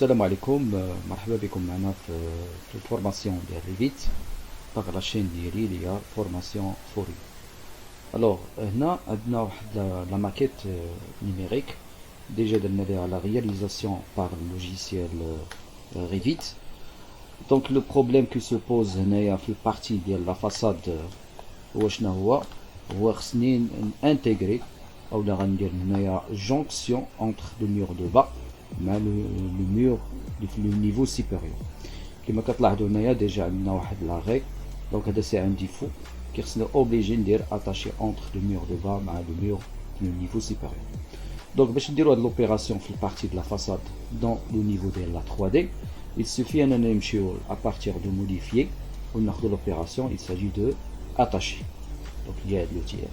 السلام عليكم. مرحبا بكم معنا في الفورماسيون ديال ريفيت باغ لاشين ديالي اللي هي فورماسيون فوري. الوغ هنا عندنا واحد لا ماكيت نيميريك ديجا درنا ليها لا رياليزاسيون باغ لوجيسيال ريفيت. دونك لو بروبليم كي سو بوز هنايا في البارتي ديال لا فاساد هو شنو هو خصني انتيغري اولا غندير هنايا جونكسيون انتر لو مور دو با مع لو مور لو نيفو سوبيريور. كما كتلاحظوا هنايا ديجا عندنا واحد لاغي، دونك هذا سي ان ديفو كي خصني اوبليجي ندير اتاشي انتر لو مور دو با مع لو مور لو نيفو سوبيريور. دونك باش نديرو هاد لوبيراسيون في البارتي دو لا فاساد دون لو نيفو ديال لا 3D، il suffit اننا نمشيو à partir de modifier وناخدو لوبيراسيون il s'agit de attacher. دونك هي هاد لوتي هذا.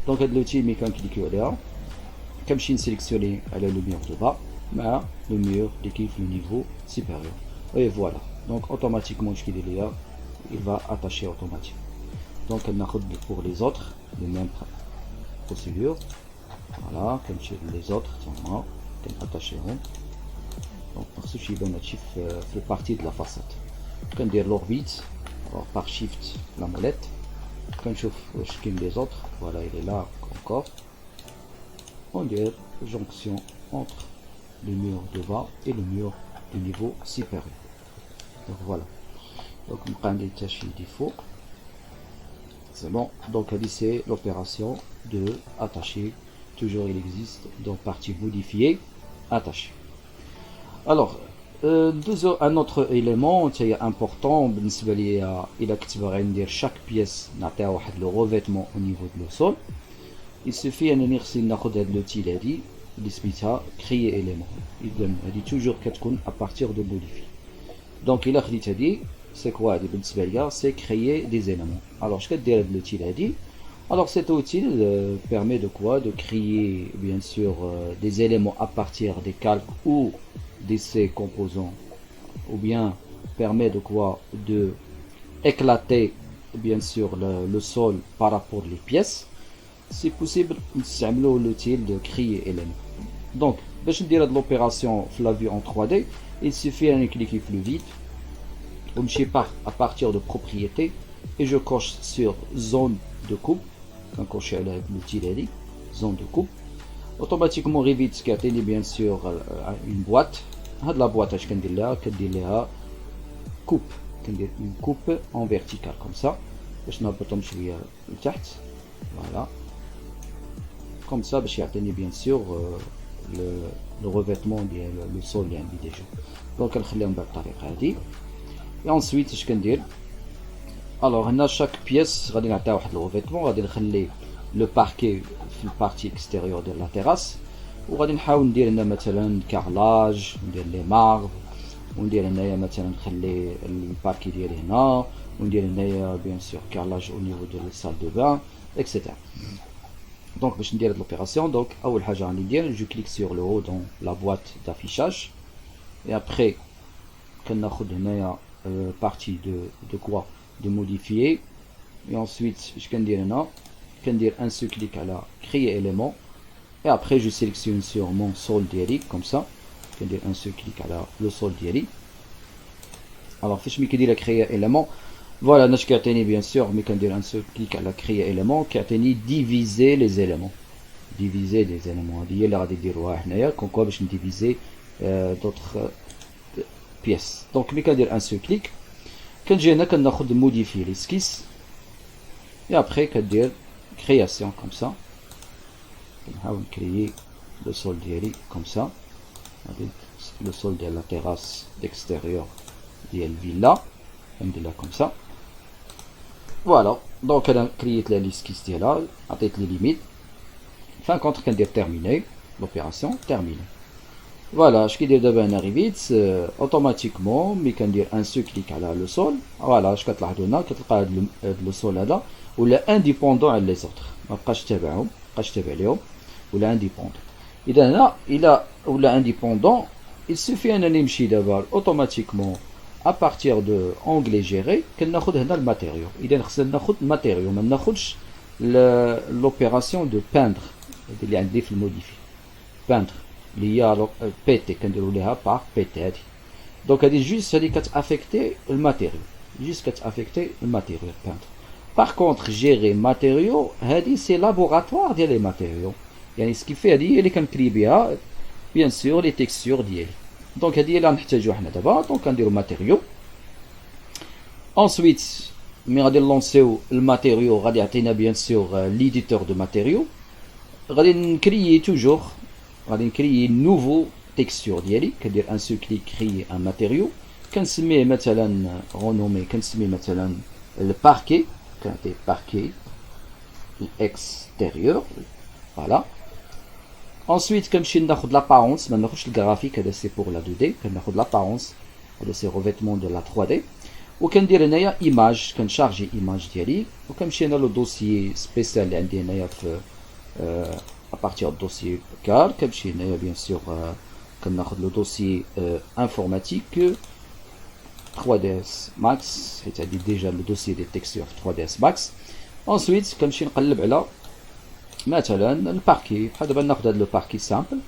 دونك هاد لوتي ملي كنكليكيو عليها كنمشي نسيليكسيوني على لو مور دو با مع لو مور اللي كاين في لو نيفو سوبيريور اي فوالا. دونك اوتوماتيكمون اش كيدير ليا il va attacher automatiquement. دونك ناخد pour les autres les mêmes procédures. فوالا كنمشي لي زوطخ تما كناتاشيهم. دونك مخصوش يبان هادشي في البارتي د لا فاساد. كندير لوربيت باغ شيفت لا موليت كنشوف واش كاين لي زوطخ. فوالا il est là encore. On dit jonction entre le mur de bas et le mur du niveau supérieur. Donc voilà. Donc on prend des tâches défaut. C'est bon. Donc c'est l'opération de attacher. Toujours il existe dans partie modifiée attacher. Alors un autre élément qui est important بالنسبة لي إلا كنت باغي ندير chaque pièce نعطيها واحد لو revêtement au niveau de le sol. Il suffit انني خصني ناخد هاد لوتيل هادي اللي سميتها créer élément. اذا هادي توجور كتكون à partir de modifier. دونك الا خديت هادي سي كوا هادي بالنسبه ليا سي créer des éléments. alors اش كدير هاد لوتيل هادي؟ alors cet outil permet de quoi? De créer bien sûr des éléments à partir des calques ou de ces composants, ou bien permet de quoi? De éclater bien sûr le sol par rapport aux pièces. C'est possible نستعملوا l'outil de créer éléments. Donc باش ندير هاد l'opération في la vue en 3D il suffit de cliquer plus vite ونمشي à partir de propriétés et je coche sur zone de coupe. كنكوشي على هاد l'outil هادي zone de coupe. automatiquement Revit كيعطيني bien sûr une boîte. هاد la boîte اش كندير لها؟ كندير لها coupe. كندير une coupe en vertical comme ça باش نهبطهم شويه لتحت. voilà comme ça باش يعطيني bien sûr le revêtement ديال le sol اللي عندي ديجا. دونك كنخليهم بهاد الطريقه هادي. et ensuite اش كندير؟ alors هنا chaque pièce غادي نعطيها واحد le revêtement. غادي نخلي le parquet في البارتي اكستيريور ديال لا تيراس، وغادي نحاول ندير هنا مثلا كارلاج، ندير لي مارب، وندير هنايا مثلا نخلي الباركي ديالي هنا، وندير هنايا بيان سور كارلاج او نيفو ديال السال دو بان اكسيتيرا. دونك باش ندير هاد لوبيراسيون دونك اول حاجه غادي ندير جو كليك سور لو هو دون لا بواط دافيشاج et après كناخد هنايا partie de quoi? De modifier. et ensuite je peux dire هنا كندير un seul clic على créer élément et après je sélectionne sur mon sol ديالي comme ça. كندير un seul clic على le sol ديالي. alors فاش ملي كندير créer élément voilà انا اش كيعطيني bien sûr ملي كندير un seul clic على créer élément كيعطيني diviser les éléments. diviser les éléments هذه هي اللي غادي نديروها حنايا كون كوا باش نديفيزي d'autres pièces. donc ملي كندير un seul clic كنجي هنا كناخد موديفي ليسكيس et après كدير création comme ça. كنحاول نكريي لو سول ديالي comme ça. لو سول ديال لا تيراس ديكستيريور ديال الفيلا ندير لها comme ça. فوالا دونك انا كرييت لها ليسكيس ديالها، عطيت لي ليميت. فان كونتر كندير تيرميني لوبيراسيون تيرميني. فوالا اش كيدير دابا هنا ريفيت اوتوماتيكمون ملي كندير ان سو كليك على لو سول. فوالا اش كتلاحظوا هنا كتلقى هاد لو سول هذا ولا انديبوندون على لي زوطخ، ما بقاش تابعهم، ما بقاش تابع ليهم، ولا انديبوندون. اذا هنا الا ولا انديبوندون il suffit انني نمشي دابا اوتوماتيكمون à partir de onglet gérer كناخد هنا الماتيريو. اذا خصنا ناخد ماتيريو، ما ناخدش l'opération de peindre اللي عندي في الموديفي. peindre اللي هي بيتي كنديروا ليها باغ بيتي هذه. دونك هذه جوست هذه كتافيكتي الماتيريو، جوست كتافيكتي الماتيريو بانتر. باغ كونطخ جيري ماتيريو هذه سي لابوغاتوار ديال لي ماتيريو، يعني سكيفي هذه هي اللي كنكري بها بيان سور لي تيكستور ديالي. دونك هذه هي اللي غنحتاجو حنا دابا. دونك كنديرو ماتيريو، انسويت مي غادي نلونسيو الماتيريو غادي يعطينا بيان سور ليديتور دو ماتيريو. غادي نكريي توجور، غادي نكريي نوفو تيكستور ديالي، كندير ان سو كليك كريي ان ماتيريو، كنسميه مثلا غونومي، كنسميه مثلا الباركي، كنعطيه باركي الاكستيريور فوالا. انسويت كنمشي ناخد لابارونس، ما ناخدش الجرافيك، هذا سي بور لا 2 دي، كناخد لابارونس، هذا سي ريفيتمون دو لا 3 دي. وكندير هنايا ايماج، كنشارجي ايماج ديالي، وكنمشي انا لو دوسيي سبيسيال اللي عندي هنايا في ابارتيغ دو دوسيي كار. كنمشي هنايا بيان سور كناخد لو دوسيي انفورماتيك 3ds max، حيت عندي ديجا لو دوسيي ديال تيكستور في 3ds max. انسويت كنمشي نقلب على مثلا الباركي، بحال دابا ناخد هاد لو باركي سامبل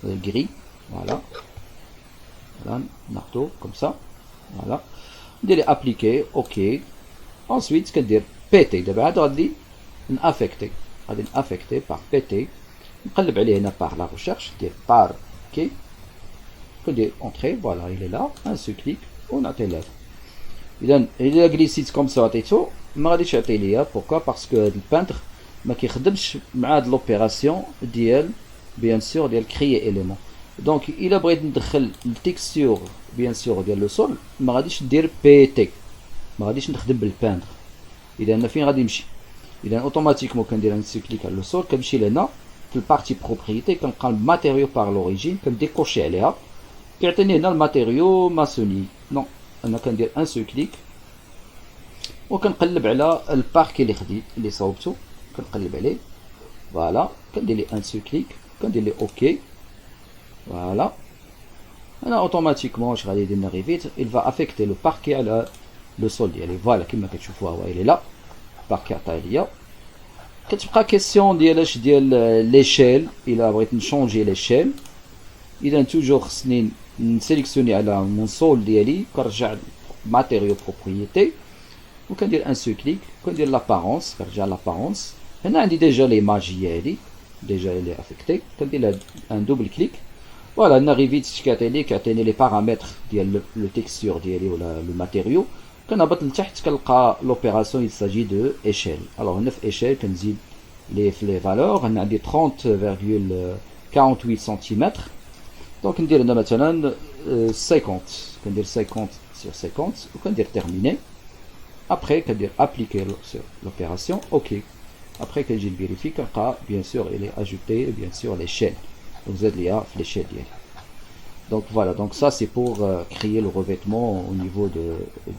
غري فوالا، فوالا ناخدو كوم سا فوالا، ندير ابليكي اوكي. انسويت كندير بيتي، دابا عاد غادي نافيكتي، غادي نافيكتي باغ بيتي، نقلب عليه هنا باغ لا ريشيرش، ندير باركي، كندير اونتري فوالا il est là، ان سو كليك ونعطي له. اذا الا جليسيت كوم سا عطيتو ما غاديش يعطي ليا، بوركوا باسكو هاد البانتر ما كيخدمش مع هاد لوبيراسيون ديال بيان سور ديال كريي اليمون. دونك الا بغيت ندخل التكستور بيان سور ديال لو سول ما غاديش ندير بي تي، ما غاديش نخدم بالبانتر. اذا انا فين غادي نمشي؟ اذا اوتوماتيكمون كندير ان سو كليك على لو سول، كنمشي لهنا في البارتي بروبريتي، كنلقى الماتيريو باغ لوريجين، كنديكوشي عليها، كيعطيني هنا الماتيريو ماسوني. نو انا كندير ان سو كليك وكنقلب على الباركي اللي خديت اللي صوبته، كنقلب عليه فوالا، كندير لي ان سو كليك، كندير لي اوكي فوالا. انا اوتوماتيكمون واش غادي يدير لنا ريفيت il va affecter لو باركي على لو سول ديالي فوالا كما كتشوفوها هو الي لا باركي عطاه ليا. كتبقى كيسيون ديالاش ديال ليشيل، الا بغيت نشونجي ليشيل اذا توجور خصني نسيليكسيوني على مون سول ديالي، كنرجع ماتيريو بروبريتي وكندير ان سو كليك، كندير لابارونس، كنرجع لابارونس. هنا عندي ديجا ليماج هي هادي ديجا اللي افيكتي، كندير ان دوبل كليك فوالا. هنا ريفيت كيعطيني لي بارامتر ديال لو تيكستور ديالي ولا لو ماتيريو. كنهبط لتحت كنلقى لوبيراسيون يساجي دو ايشيل. الوغ هنا في ايشيل كنزيد لي في لي فالور، هنا عندي 30.48 سنتيمتر. دونك ندير هنا مثلا 50، كندير 50 sur 50 وكندير تيرميني. ابخي كندير ابليكي لوبيراسيون اوكي. ابخي كنجي نفيريفي كنلقى بيان سور الي اجوتي بيان سور ليشيل، دونك زاد ليا في ليشيل ديالي. Donc voilà, donc ça c'est pour créer le revêtement au niveau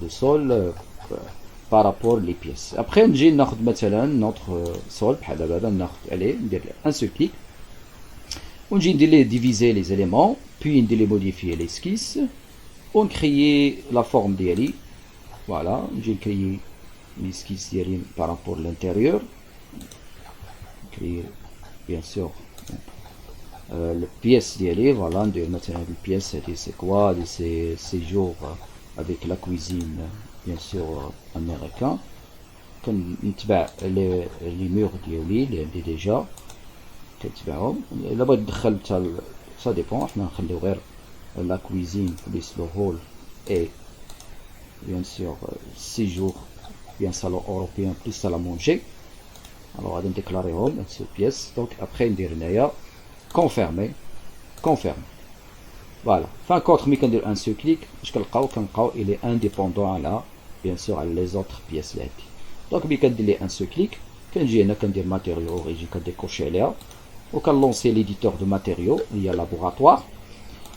de sol par rapport les pièces. Après نجي ناخد مثلا notre sol بحال دابا ناخد عليه ندير un seul clic ونجي ندير ليه diviser les éléments, puis ندير ليه modifier l'esquisse ونكريي la forme ديالي. Voilà, نجي نكريي l'esquisse ديالي par rapport à l'intérieur. Créer bien sûr le pièce ديالي فوالا. ندير مثلا هاد البياس هادي سي كوا هادي سي سيجور افيك لا كويزين بيان سور امريكان. كنتبع لي مور ديالي اللي عندي ديجا كنتبعهم. الا بغيت ندخل حتى سا ديبون، حنا نخليو غير لا كويزين بليس لو هول اي بيان سور سيجور بيان صالون اوروبيان بليس سال ا مونجي. الوغ غادي نديكلاريهم هاد سو بياس. دونك ابخي ندير هنايا confirmer confirme voilà. fin contre ملي كندير ان سو كليك اش كنلقاو il est indépendant على bien sûr على les autres pièces اللي عندي. دونك ملي كندير ليه ان سو كليك كنجي هنا كندير ماتيريو اوريجين كنديكوشي عليها وكنلونسي ليديتور دو ماتيريو اللي هي لابوغاتوار.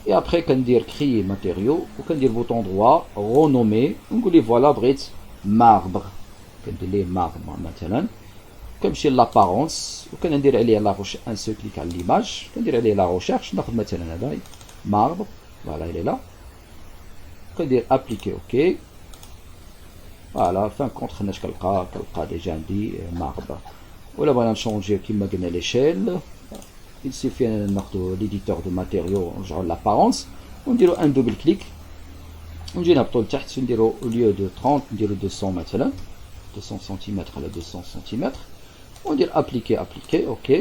et après كندير كريي ماتيريو وكندير بوطون دروا رونومي ونقول ليه فوالا بغيت ماربر، كندير ليه ماربر مثلا. كنمشي لابارونس وكندير عليه لا روش ان سو كليك على ليماج، كندير عليه لا ريشيرش، ناخذ مثلا هذا ماربر فوالا il est là، كندير ابليكي اوكي فوالا. فان كونت خناش كنلقى ديجا عندي ماربر. ولا بغينا نشونجي كيما قلنا ليشيل il suffit de l'éditeur de matériaux, genre l'apparence, on dirait un double clic, on dit au lieu de 30, on dirait 200 مثلا 200 cm à 200 cm, on dit appliquer, appliquer, ok.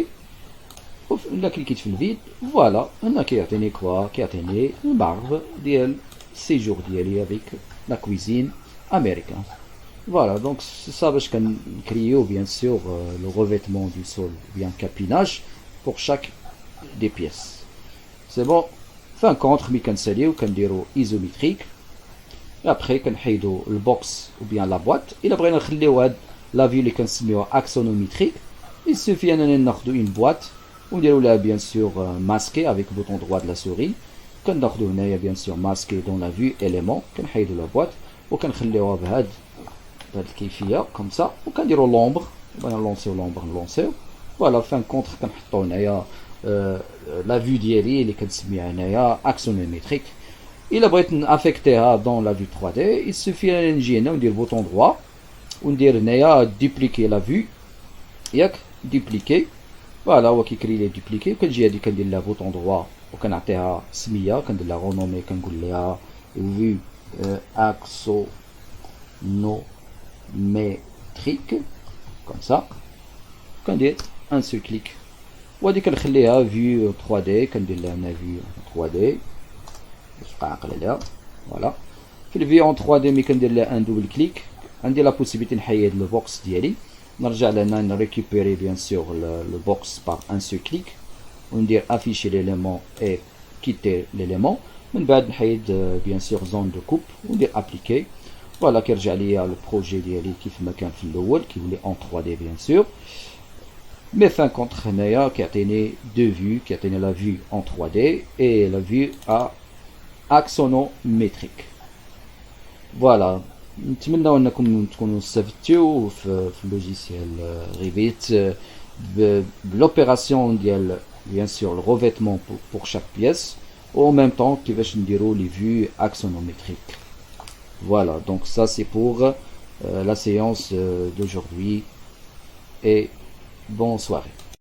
On a cliqué sur le vide, voilà, on a créé quoi, créé une barbe ديال séjour ديالي avec la cuisine américaine. Voilà, donc c'est ça باش كنكريو bien sûr le revêtement du sol, bien capinage pour chaque des pièces. C'est bon. Fin contre ملي كنساليو كنديرو isométrique. Et après كنحيدو البوكس ou bien la boîte. إلا بغينا نخليو هاد la vue اللي كنسميوها axonométrique, il suffit أننا ناخدو une boîte ونديرو لها bien sûr masqué avec le bouton droit de la souris. كناخدو هنايا bien sûr masqué dans la vue élément, كنحيدو la boîte وكنخليوها بهاد الكيفيه comme ça وكنديروا l'ombre نلونسيو l'ombre نلونسيو. فوالا فان كونتر كنحطو هنايا لا فيو ديالي اللي كنسميها هنايا اكسونوميتريك. الا بغيت نافيكتيها دون لا فيو 3 دي يسوفي نجي هنا وندير بوطون دروا وندير هنايا ديبليكي لا فيو ياك ديبليكي. فوالا هو كيكري لي ديبليكي وكنجي هادي كندير لها بوطون دروا وكنعطيها سميه كندير لها رونومي كنقول لها فيو اكسو نو métrique comme ça كندير un seul clic وهادي كنخليها vue 3D كندير لها هنا vue 3D باش تبقى عاقله ليها. فوالا في الفيو 3D ملي كندير لها ان دوبل كليك عندي لا بوسيبيتي نحيد لو بوكس ديالي نرجع لهنا نريكوبيري بيان سور لو بوكس بار ان سول كليك وندير افيشي ليليمون اي كيتي ليليمون من بعد نحيد بيان سور زون دو كوب وندير ابليكي. فوالا كيرجع ليا لو بروجي ديالي كيف ما كان في الاول كيولي اون 3 دي بيان سور. مي فان كونتر هنايا كيعطيني دو فيو كيعطيني لا فيو اون 3 دي اي لا فيو ا اكسونوميتريك. فوالا نتمنى انكم تكونوا استفدتوا في اللوجيسيال ريفيت بلوبيراسيون ديال بيان سور لو ريفيتمون pour chaque pièce ou en même temps كيفاش نديروا لي فيو اكسونوميتريك. Voilà, donc ça c'est pour la séance d'aujourd'hui et bonne soirée.